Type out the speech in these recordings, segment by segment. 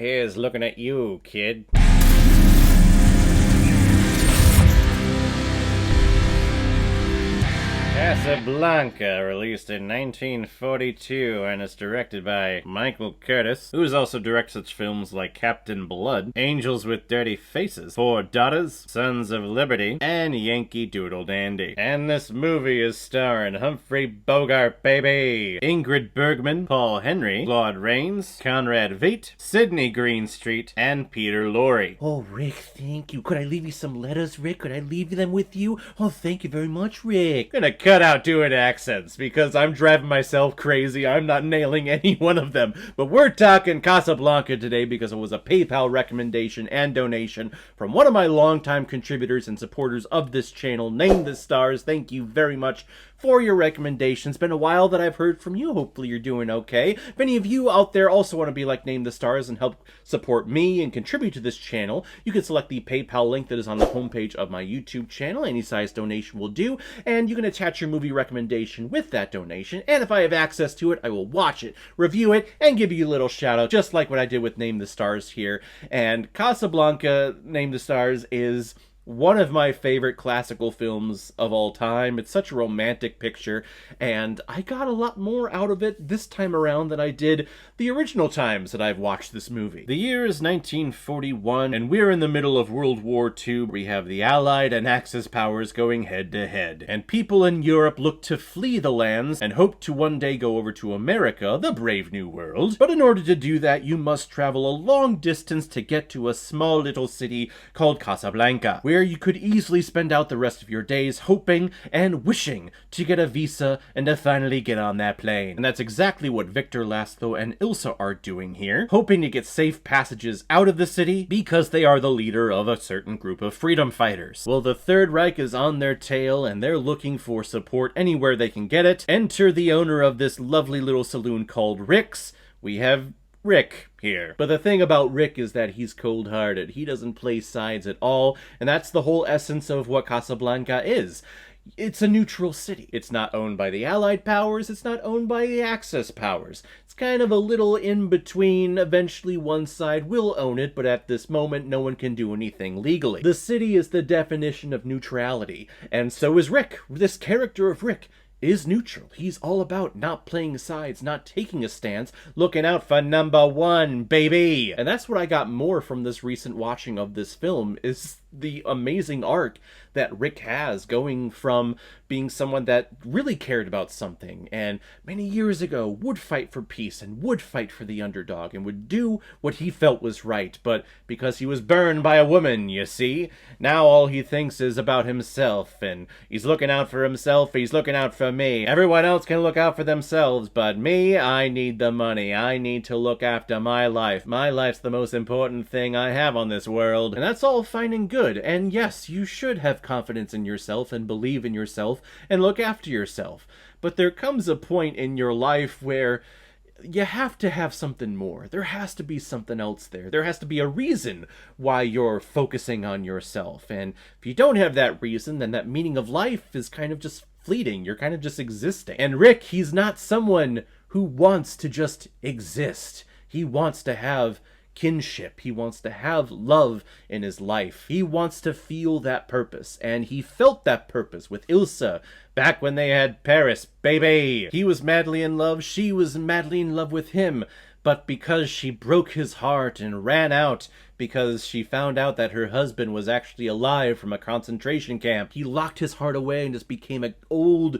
Here's looking at you, kid. Casablanca, released in 1942, and is directed by Michael Curtis, who has also directed such films like Captain Blood, Angels with Dirty Faces, Four Daughters, Sons of Liberty, and Yankee Doodle Dandy. And this movie is starring Humphrey Bogart, baby! Ingrid Bergman, Paul Henry, Claude Rains, Conrad Veidt, Sidney Greenstreet, and Peter Lorre. Oh, Rick, thank you. Could I leave you some letters, Rick? Could I leave them with you? Oh, thank you very much, Rick. Gonna cut out doing accents because I'm driving myself crazy. I'm not nailing any one of them. But we're talking Casablanca today because it was a PayPal recommendation and donation from one of my longtime contributors and supporters of this channel, Name the Stars. Thank you very much for your recommendations. Been a while that I've heard from you. Hopefully you're doing okay. If any of you out there also want to be like Name the Stars and help support me and contribute to this channel, you can select the PayPal link that is on the homepage of my YouTube channel. Any size donation will do, and you can attach your movie recommendation with that donation, and if I have access to it, I will watch it, review it, and give you a little shout out, just like what I did with Name the Stars here. And Casablanca, Name the Stars, is one of my favorite classical films of all time. It's such a romantic picture, and I got a lot more out of it this time around than I did the original times that I've watched this movie. The year is 1941, and we're in the middle of World War II. We have the Allied and Axis powers going head to head, and people in Europe look to flee the lands and hope to one day go over to America, the brave new world. But in order to do that, you must travel a long distance to get to a small little city called Casablanca, where you could easily spend out the rest of your days hoping and wishing to get a visa and to finally get on that plane. And that's exactly what Victor Laszlo and Ilsa are doing here, hoping to get safe passages out of the city because they are the leader of a certain group of freedom fighters. Well, the Third Reich is on their tail and they're looking for support anywhere they can get it. Enter the owner of this lovely little saloon called Rick's. We have Rick here. But the thing about Rick is that he's cold-hearted. He doesn't play sides at all, and that's the whole essence of what Casablanca is. It's a neutral city. It's not owned by the Allied powers, it's not owned by the Axis powers. It's kind of a little in-between. Eventually one side will own it, but at this moment no one can do anything legally. The city is the definition of neutrality, and so is Rick. This character of Rick is neutral. He's all about not playing sides, not taking a stance, looking out for number one, baby! And that's what I got more from this recent watching of this film, is the amazing arc that Rick has, going from being someone that really cared about something and many years ago would fight for peace and would fight for the underdog and would do what he felt was right, but because he was burned by a woman, you see, now all he thinks is about himself, and he's looking out for himself, he's looking out for me. Everyone else can look out for themselves, but me, I need the money. I need to look after my life. My life's the most important thing I have on this world, and that's all fine and good. And yes, you should have confidence in yourself and believe in yourself and look after yourself. But there comes a point in your life where you have to have something more. There has to be something else there. There has to be a reason why you're focusing on yourself. And if you don't have that reason, then that meaning of life is kind of just fleeting. You're kind of just existing. And Rick, he's not someone who wants to just exist. He wants to have kinship. He wants to have love in his life. He wants to feel that purpose, and he felt that purpose with Ilsa back when they had Paris, baby. He was madly in love, she was madly in love with him, but because she broke his heart and ran out because she found out that her husband was actually alive from a concentration camp, he locked his heart away and just became an old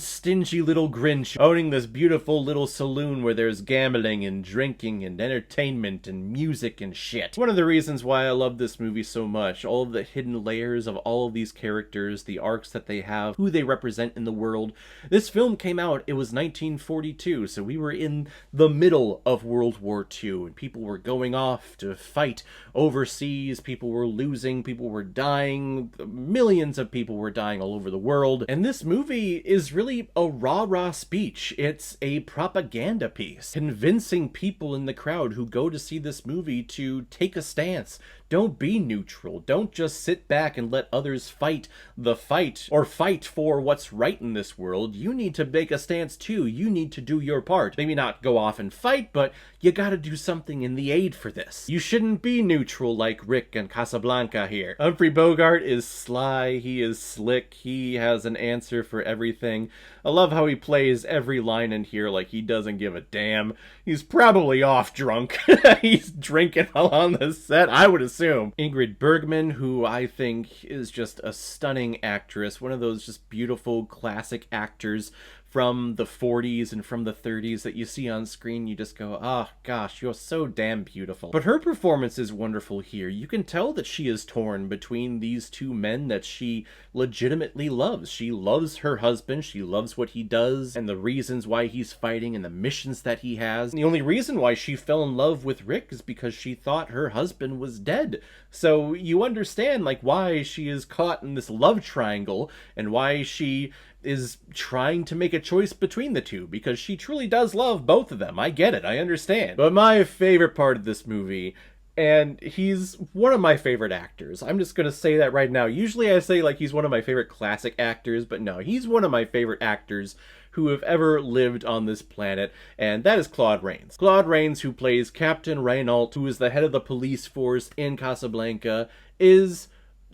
stingy little Grinch, owning this beautiful little saloon where there's gambling and drinking and entertainment and music and shit. One of the reasons why I love this movie so much, all of the hidden layers of all of these characters, the arcs that they have, who they represent in the world. This film came out, it was 1942, so we were in the middle of World War II, and people were going off to fight fight overseas. People were losing, people were dying, millions of people were dying all over the world. And this movie is really a rah-rah speech. It's a propaganda piece, convincing people in the crowd who go to see this movie to take a stance. Don't be neutral. Don't just sit back and let others fight the fight, or fight for what's right in this world. You need to make a stance too. You need to do your part. Maybe not go off and fight, but you gotta do something in the aid for this. You shouldn't be neutral like Rick and Casablanca here. Humphrey Bogart is sly, he is slick, he has an answer for everything. I love how he plays every line in here like he doesn't give a damn. He's probably off drunk. He's drinking while on the set, I would assume. Ingrid Bergman, who I think is just a stunning actress, one of those just beautiful classic actors from the 40s and from the 30s that you see on screen, you just go, oh gosh, you're so damn beautiful. But her performance is wonderful here. You can tell that she is torn between these two men that she legitimately loves. She loves her husband, she loves what he does, and the reasons why he's fighting, and the missions that he has. And the only reason why she fell in love with Rick is because she thought her husband was dead. So you understand, like, why she is caught in this love triangle, and why she is trying to make a choice between the two, because she truly does love both of them. I get it, I understand. But my favorite part of this movie, and he's one of my favorite actors, I'm just gonna say that right now. Usually I say like he's one of my favorite classic actors, but no, he's one of my favorite actors who have ever lived on this planet, and that is Claude Rains. Claude Rains, who plays Captain Reynaud, who is the head of the police force in Casablanca, is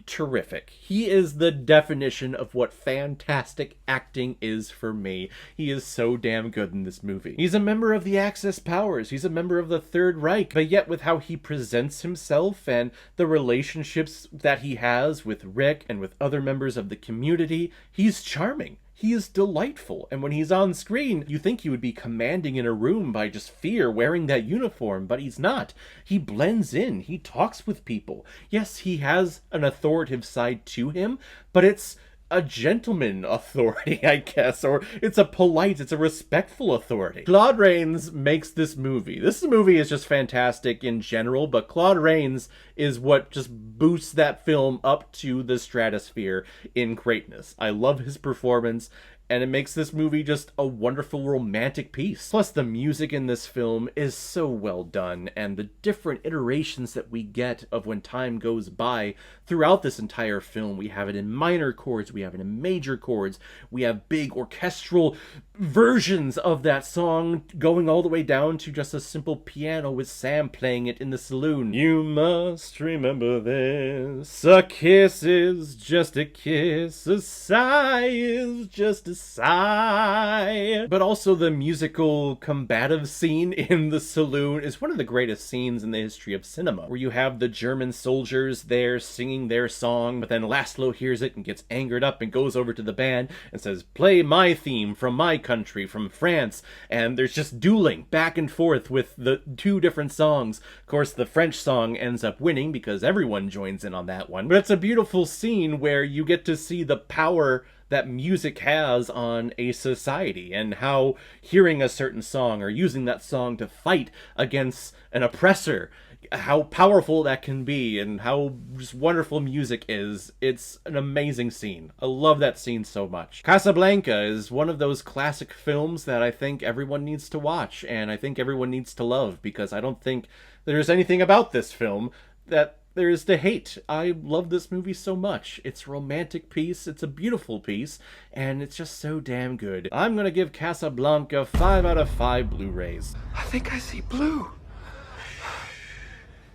terrific. He is the definition of what fantastic acting is for me. He is so damn good in this movie. He's a member of the Axis powers. He's a member of the Third Reich, but yet with how he presents himself and the relationships that he has with Rick and with other members of the community, he's charming. He is delightful, and when he's on screen, you think he would be commanding in a room by just fear wearing that uniform, but he's not. He blends in, he talks with people. Yes, he has an authoritative side to him, but it's a gentleman authority, I guess, or it's a respectful authority. Claude Rains makes this movie. This movie is just fantastic in general, but Claude Rains is what just boosts that film up to the stratosphere in greatness. I love his performance, and it makes this movie just a wonderful romantic piece. Plus, the music in this film is so well done, and the different iterations that we get of when time goes by throughout this entire film. We have it in minor chords, we have it in major chords, we have big orchestral versions of that song going all the way down to just a simple piano with Sam playing it in the saloon. You must remember this. A kiss is just a kiss, a sigh is just a sigh. But also the musical combative scene in the saloon is one of the greatest scenes in the history of cinema, where you have the German soldiers there singing their song, but then Laszlo hears it and gets angered up and goes over to the band and says, play my theme from my country, from France, and there's just dueling back and forth with the two different songs. Of course, the French song ends up winning because everyone joins in on that one, but it's a beautiful scene where you get to see the power that music has on a society, and how hearing a certain song or using that song to fight against an oppressor, how powerful that can be, and how just wonderful music is. It's an amazing scene. I love that scene so much. Casablanca is one of those classic films that I think everyone needs to watch, and I think everyone needs to love, because I don't think there's anything about this film that there is to hate. I love this movie so much. It's a romantic piece, it's a beautiful piece, and it's just so damn good. I'm gonna give Casablanca 5 out of 5 Blu-rays. I think I see blue.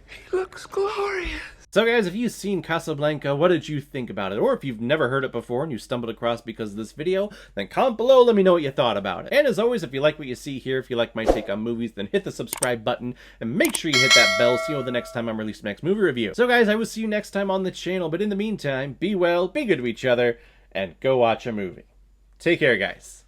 He looks glorious. So guys, if you've seen Casablanca, what did you think about it? Or if you've never heard it before and you stumbled across because of this video, then comment below, let me know what you thought about it. And as always, if you like what you see here, if you like my take on movies, then hit the subscribe button and make sure you hit that bell so you know the next time I'm releasing the next movie review. So guys, I will see you next time on the channel, but in the meantime, be well, be good to each other, and go watch a movie. Take care, guys.